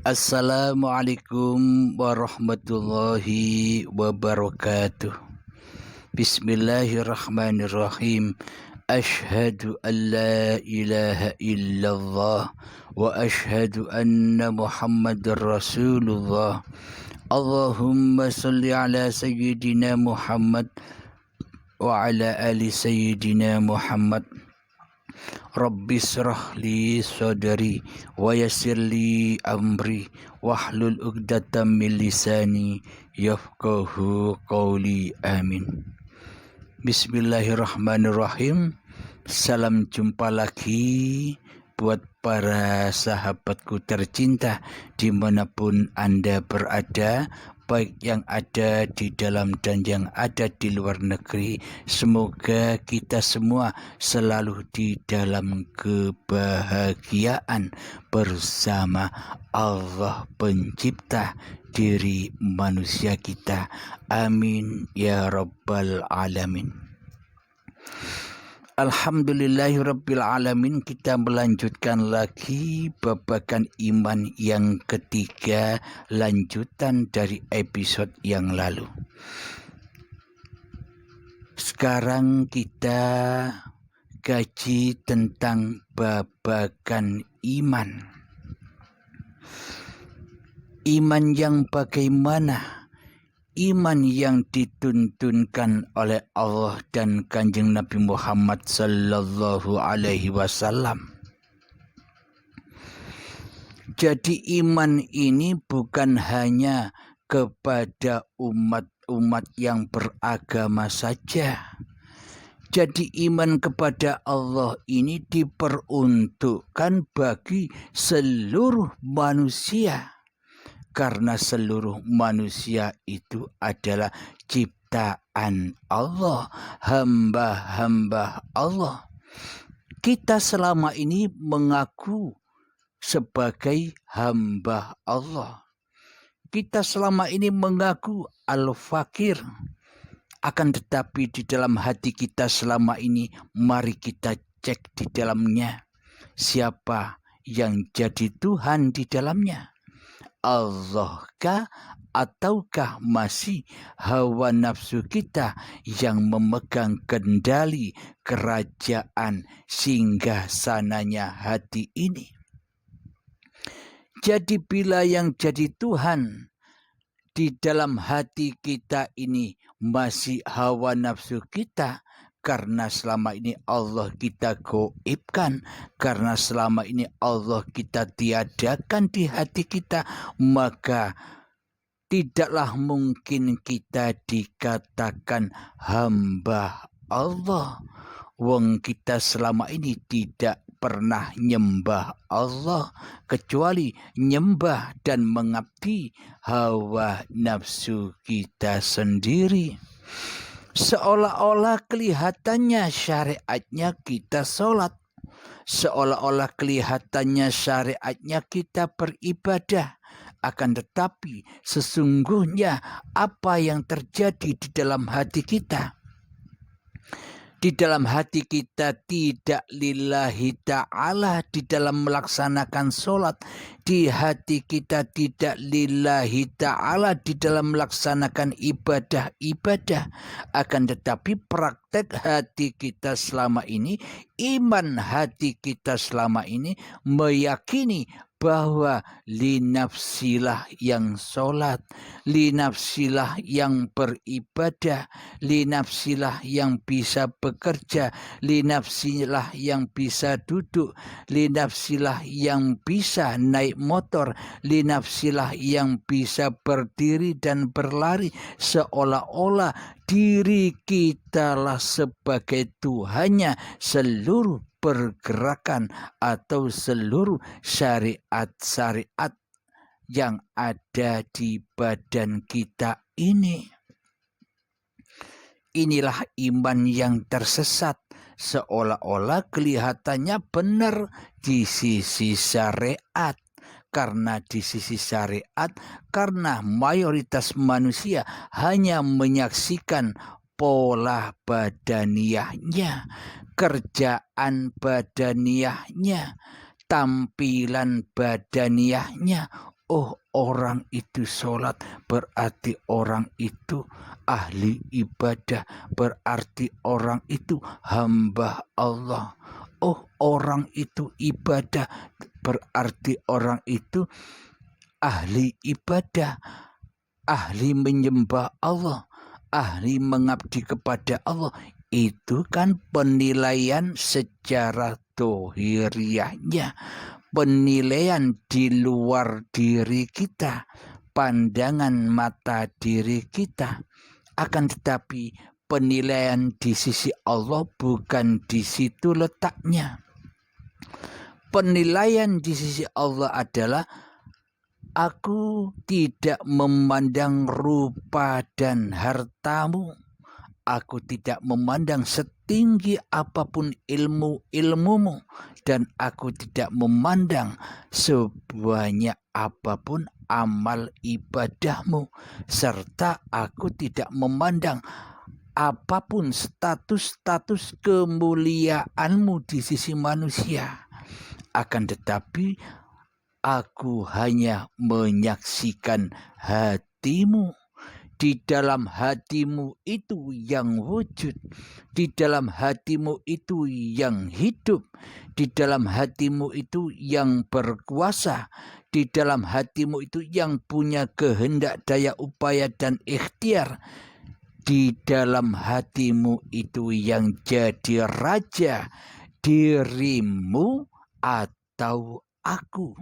Assalamualaikum warahmatullahi wabarakatuh. Bismillahirrahmanirrahim. Ashhadu an la ilaha illallah wa ashhadu anna Muhammadar Rasulullah. Allahumma salli ala sayyidina Muhammad wa ala ali sayyidina Muhammad. Rabbi srah li sadri wa yassir li amri wahlul 'uqdatam min lisani yafqahu qawli. Amin. Bismillahirrahmanirrahim. Salam jumpa lagi buat para sahabatku tercinta dimanapun Anda berada, baik yang ada di dalam dan yang ada di luar negeri. Semoga kita semua selalu di dalam kebahagiaan bersama Allah pencipta diri manusia kita. Amin ya rabbal alamin. Alhamdulillahirabbil alamin. Kita melanjutkan lagi babakan iman yang ketiga, lanjutan dari episode yang lalu. Sekarang kita kaji tentang babakan iman. Iman yang bagaimana? Iman yang dituntunkan oleh Allah dan Kanjeng Nabi Muhammad sallallahu alaihi wasallam. Jadi iman ini bukan hanya kepada umat-umat yang beragama saja. Jadi iman kepada Allah ini diperuntukkan bagi seluruh manusia. Karena seluruh manusia itu adalah ciptaan Allah, hamba-hamba Allah. Kita selama ini mengaku sebagai hamba Allah. Kita selama ini mengaku al-fakir. Akan tetapi di dalam hati kita selama ini, mari kita cek di dalamnya. Siapa yang jadi Tuhan di dalamnya? Allahkah ataukah masih hawa nafsu kita yang memegang kendali kerajaan singgah sananya hati ini? Jadi bila yang jadi Tuhan di dalam hati kita ini masih hawa nafsu kita, karena selama ini Allah kita goibkan, karena selama ini Allah kita tiadakan di hati kita, maka tidaklah mungkin kita dikatakan hamba Allah. Wong kita selama ini tidak pernah nyembah Allah, kecuali nyembah dan mengabdi hawa nafsu kita sendiri. Seolah-olah kelihatannya syariatnya kita sholat. Seolah-olah kelihatannya syariatnya kita beribadah. Akan tetapi sesungguhnya apa yang terjadi di dalam hati kita? Di dalam hati kita tidak lillahi ta'ala di dalam melaksanakan sholat. Di hati kita tidak lillahi ta'ala di dalam melaksanakan ibadah-ibadah. Akan tetapi praktek hati kita selama ini, iman hati kita selama ini meyakini bahwa linafsilah yang sholat, linafsilah yang beribadah, linafsilah yang bisa bekerja, linafsilah yang bisa duduk, linafsilah yang bisa naik motor, linafsilah yang bisa berdiri dan berlari, seolah-olah diri kitalah sebagai Tuhannya seluruh pergerakan atau seluruh syariat-syariat yang ada di badan kita ini. Inilah iman yang tersesat, seolah-olah kelihatannya benar di sisi syariat. Karena di sisi syariat, karena mayoritas manusia hanya menyaksikan pola badaniahnya, kerjaan badaniahnya, tampilan badaniahnya, Oh, orang itu sholat, berarti orang itu ahli ibadah, berarti orang itu hamba Allah. Oh, orang itu ibadah, berarti orang itu ahli ibadah, ahli menyembah Allah, ahli mengabdi kepada Allah. Itu kan penilaian secara dohiriahnya, penilaian di luar diri kita, pandangan mata diri kita. Akan tetapi penilaian di sisi Allah bukan di situ letaknya. Penilaian di sisi Allah adalah aku tidak memandang rupa dan hartamu. Aku tidak memandang setinggi apapun ilmumu, dan aku tidak memandang sebanyak apapun amal ibadahmu, serta aku tidak memandang apapun status kemuliaanmu di sisi manusia. Akan tetapi aku hanya menyaksikan hatimu. Di dalam hatimu itu yang wujud, di dalam hatimu itu yang hidup, di dalam hatimu itu yang berkuasa, di dalam hatimu itu yang punya kehendak, daya upaya dan ikhtiar. Di dalam hatimu itu yang jadi raja, dirimu atau aku.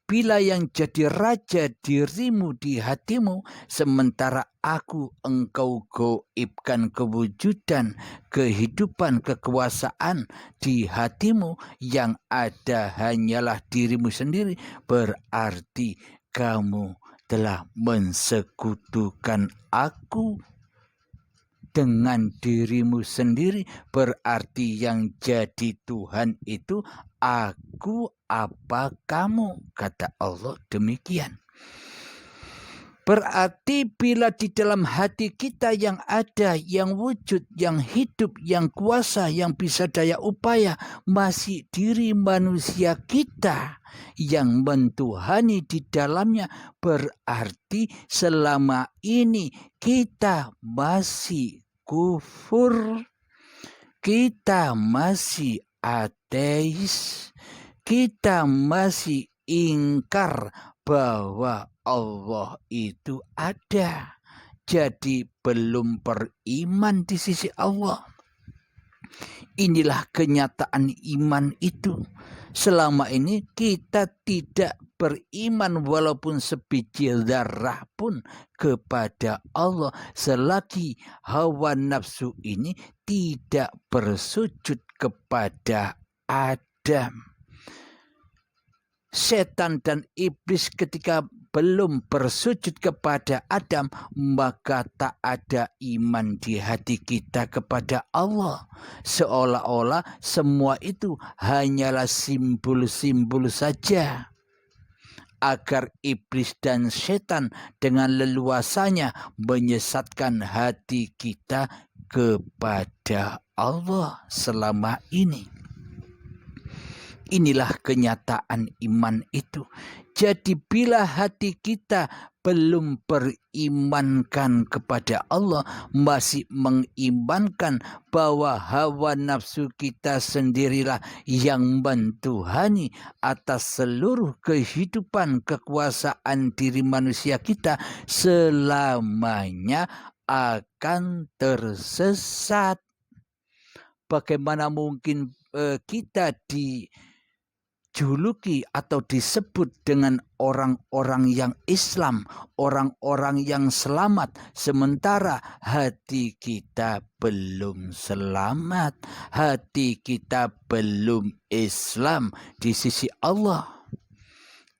Bila yang jadi raja dirimu di hatimu, sementara aku engkau goibkan kewujudan, kehidupan, kekuasaan di hatimu, yang ada hanyalah dirimu sendiri, berarti kamu telah mensekutukan aku dengan dirimu sendiri. Berarti yang jadi Tuhan itu aku apa kamu, kata Allah demikian. Berarti bila di dalam hati kita yang ada, yang wujud, yang hidup, yang kuasa, yang bisa daya upaya, masih diri manusia kita yang mentuhani di dalamnya, berarti selama ini kita masih kufur, kita masih ateis, kita masih ingkar bahwa Allah itu ada. Jadi belum beriman di sisi Allah. Inilah kenyataan iman itu. Selama ini kita tidak beriman walaupun sebiji zarah pun kepada Allah, selagi hawa nafsu ini tidak bersujud kepada Adam. Setan dan iblis ketika belum bersujud kepada Adam, maka tak ada iman di hati kita kepada Allah. Seolah-olah semua itu hanyalah simbol-simbol saja, agar iblis dan setan dengan leluasanya menyesatkan hati kita kepada Allah selama ini. Inilah kenyataan iman itu. Jadi bila hati kita belum berimankan kepada Allah, masih mengimankan bahwa hawa nafsu kita sendirilah yang mentuhani atas seluruh kehidupan, kekuasaan diri manusia kita, selamanya akan tersesat. Bagaimana mungkin kita dijuluki atau disebut dengan orang-orang yang Islam, orang-orang yang selamat, sementara hati kita belum selamat, hati kita belum Islam di sisi Allah.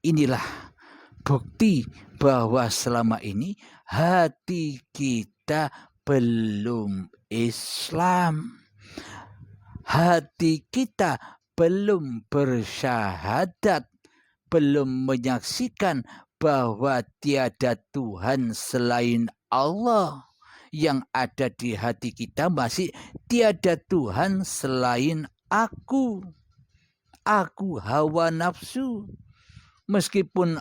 Inilah bukti bahwa selama ini hati kita belum Islam. Hati kita belum bersyahadat, belum menyaksikan bahwa tiada Tuhan selain Allah. Yang ada di hati kita masih tiada Tuhan selain aku. Aku hawa nafsu. Meskipun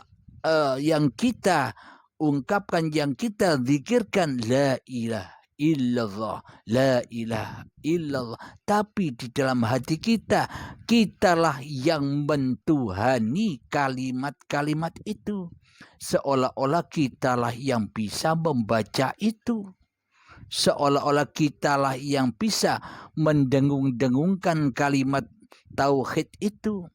yang kita ungkapkan, yang kita zikirkan la ilaha illallah, la ilaha illallah, tapi di dalam hati kita, kitalah yang mentuhani kalimat-kalimat itu. Seolah-olah kitalah yang bisa membaca itu. Seolah-olah kitalah yang bisa mendengung-dengungkan kalimat tauhid itu.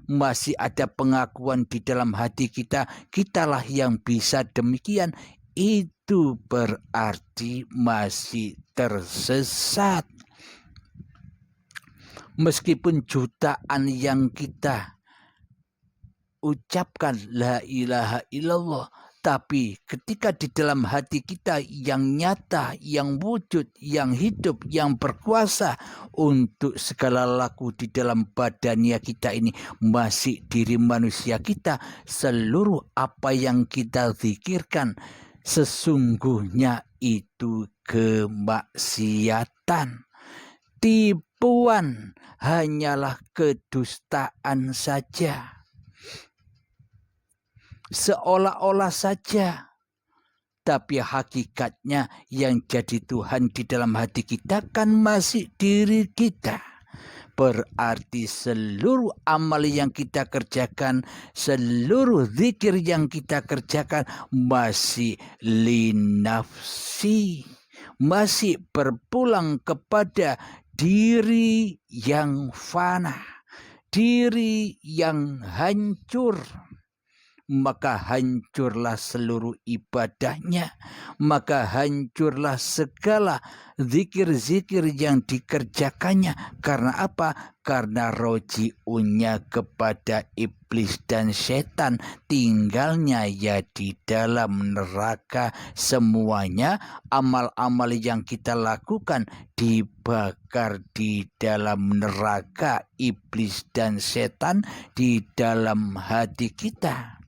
Masih ada pengakuan di dalam hati kita, kitalah yang bisa demikian. Itu berarti masih tersesat. Meskipun jutaan yang kita ucapkan la ilaha illallah, tapi ketika di dalam hati kita yang nyata, yang wujud, yang hidup, yang berkuasa untuk segala laku di dalam badannya kita ini masih diri manusia kita, seluruh apa yang kita zikirkan sesungguhnya itu kemaksiatan. Tipuan hanyalah kedustaan saja. Seolah-olah saja, tapi hakikatnya yang jadi Tuhan di dalam hati kita kan masih diri kita. Berarti seluruh amal yang kita kerjakan, seluruh zikir yang kita kerjakan masih linafsi, masih berpulang kepada diri yang fana, diri yang hancur. Maka hancurlah seluruh ibadahnya, maka hancurlah segala zikir-zikir yang dikerjakannya. Karena apa? Karena roji'unnya kepada iblis dan setan, tinggalnya ya di dalam neraka. Semuanya amal-amal yang kita lakukan dibakar di dalam neraka iblis dan setan di dalam hati kita.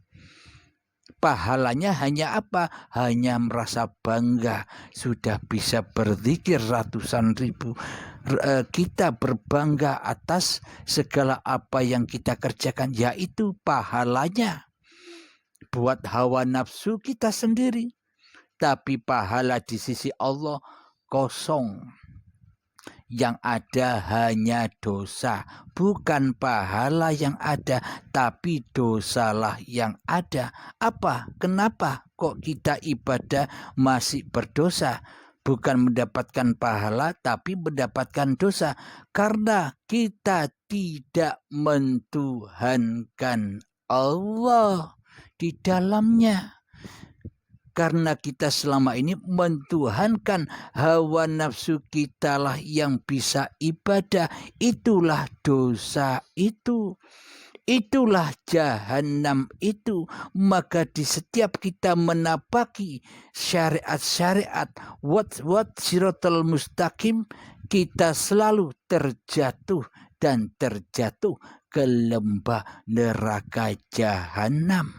Pahalanya hanya apa? Hanya merasa bangga sudah bisa berzikir ratusan ribu. Kita berbangga atas segala apa yang kita kerjakan, yaitu pahalanya buat hawa nafsu kita sendiri. Tapi pahala di sisi Allah kosong. Yang ada hanya dosa, bukan pahala yang ada, tapi dosalah yang ada. Apa? Kenapa kok kita ibadah masih berdosa? Bukan mendapatkan pahala, tapi mendapatkan dosa. Karena kita tidak mentuhankan Allah di dalamnya. Karena kita selama ini mentuhankan hawa nafsu kitalah yang bisa ibadah. Itulah dosa itu. Itulah jahanam itu. Maka di setiap kita menapaki syariat-syariat wat siratal mustaqim, kita selalu terjatuh dan terjatuh ke lembah neraka jahanam.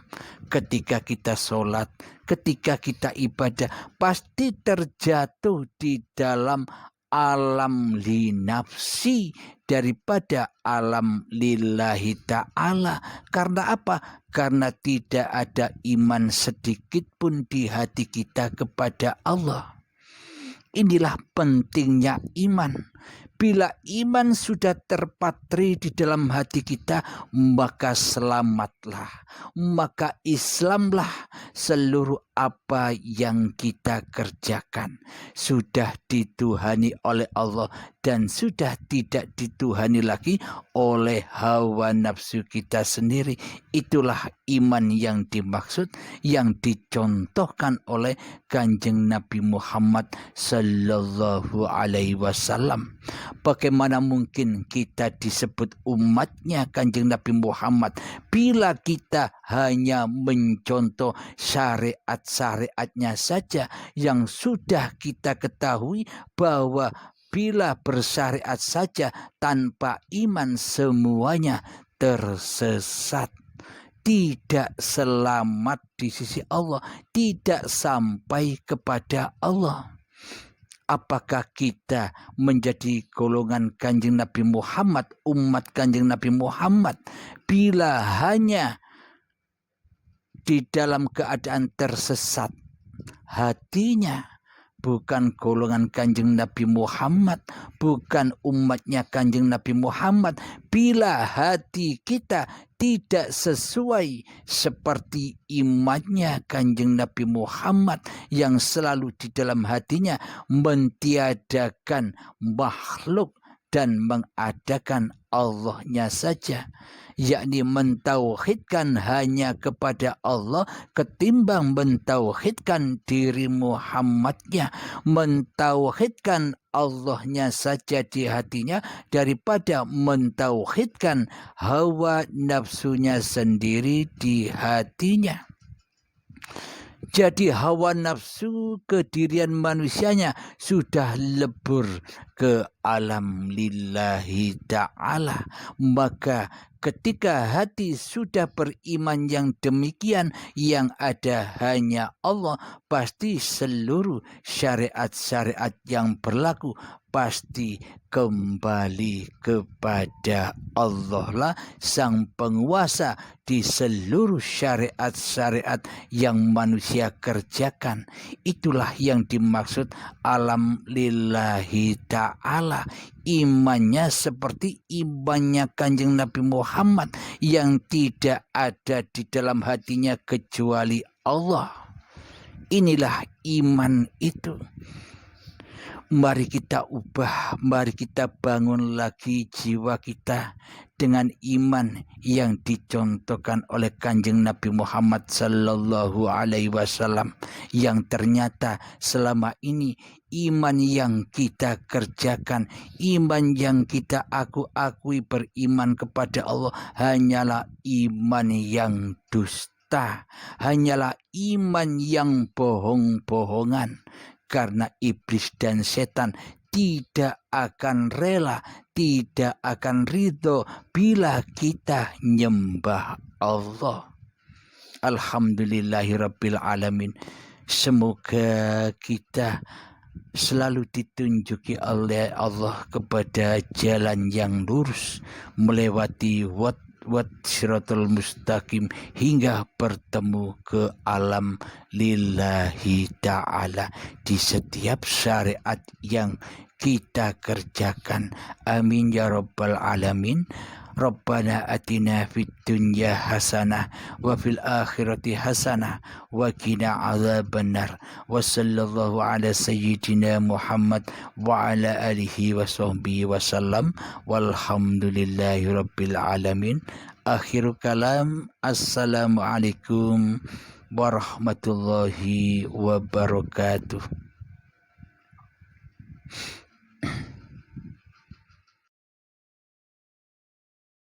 Ketika kita sholat, ketika kita ibadah, pasti terjatuh di dalam alam linafsi daripada alam lillahi ta'ala. Karena apa? Karena tidak ada iman sedikit pun di hati kita kepada Allah. Inilah pentingnya iman. Bila iman sudah terpatri di dalam hati kita, maka selamatlah, maka Islamlah. Seluruh apa yang kita kerjakan sudah dituhani oleh Allah dan sudah tidak dituhani lagi oleh hawa nafsu kita sendiri. Itulah iman yang dimaksud, yang dicontohkan oleh Kanjeng Nabi Muhammad Sallallahu Alaihi Wasallam. Bagaimana mungkin kita disebut umatnya Kanjeng Nabi Muhammad bila kita hanya mencontoh syariat-syariatnya saja yang sudah kita ketahui bahwa bila bersyariat saja tanpa iman semuanya tersesat. Tidak selamat di sisi Allah, tidak sampai kepada Allah. Apakah kita menjadi golongan Kanjeng Nabi Muhammad, umat Kanjeng Nabi Muhammad, bila hanya di dalam keadaan tersesat. Hatinya bukan golongan Kanjeng Nabi Muhammad, bukan umatnya Kanjeng Nabi Muhammad. Bila hati kita tidak sesuai seperti imannya Kanjeng Nabi Muhammad yang selalu di dalam hatinya mentiadakan makhluk dan mengadakan Allahnya saja, yakni mentauhidkan hanya kepada Allah ketimbang mentauhidkan diri Muhammadnya, mentauhidkan Allahnya saja di hatinya daripada mentauhidkan hawa nafsunya sendiri di hatinya. Jadi hawa nafsu kedirian manusianya sudah lebur ke alam lillahi ta'ala. Maka ketika hati sudah beriman yang demikian, yang ada hanya Allah, pasti seluruh syariat-syariat yang berlaku pasti kembali kepada Allah lah, sang penguasa di seluruh syariat-syariat yang manusia kerjakan. Itulah yang dimaksud alam lillahi ta'ala. Imannya seperti imannya Kanjeng Nabi Muhammad yang tidak ada di dalam hatinya kecuali Allah. Inilah iman itu. Mari kita ubah, mari kita bangun lagi jiwa kita dengan iman yang dicontohkan oleh Kanjeng Nabi Muhammad Sallallahu Alaihi Wasallam, yang ternyata selama ini iman yang kita kerjakan, iman yang kita akui beriman kepada Allah hanyalah iman yang dusta, hanyalah iman yang bohong-bohongan. Karena iblis dan setan tidak akan rela, tidak akan ridho bila kita nyembah Allah. Alhamdulillahirabbil alamin. Semoga kita selalu ditunjuki oleh Allah kepada jalan yang lurus, melewati wat siratul mustaqim hingga bertemu ke alam lillahi ta'ala di setiap syariat yang kita kerjakan. Amin ya rabbal alamin. Rabbana atina fid dunya hasanah wa fil akhirati hasanah wa qina adzabannar. Wa sallallahu ala sayyidina Muhammad wa ala alihi wa sahbihi wasallam. Walhamdulillahi rabbil alamin. Akhirul kalam. Assalamualaikum warahmatullahi wabarakatuh.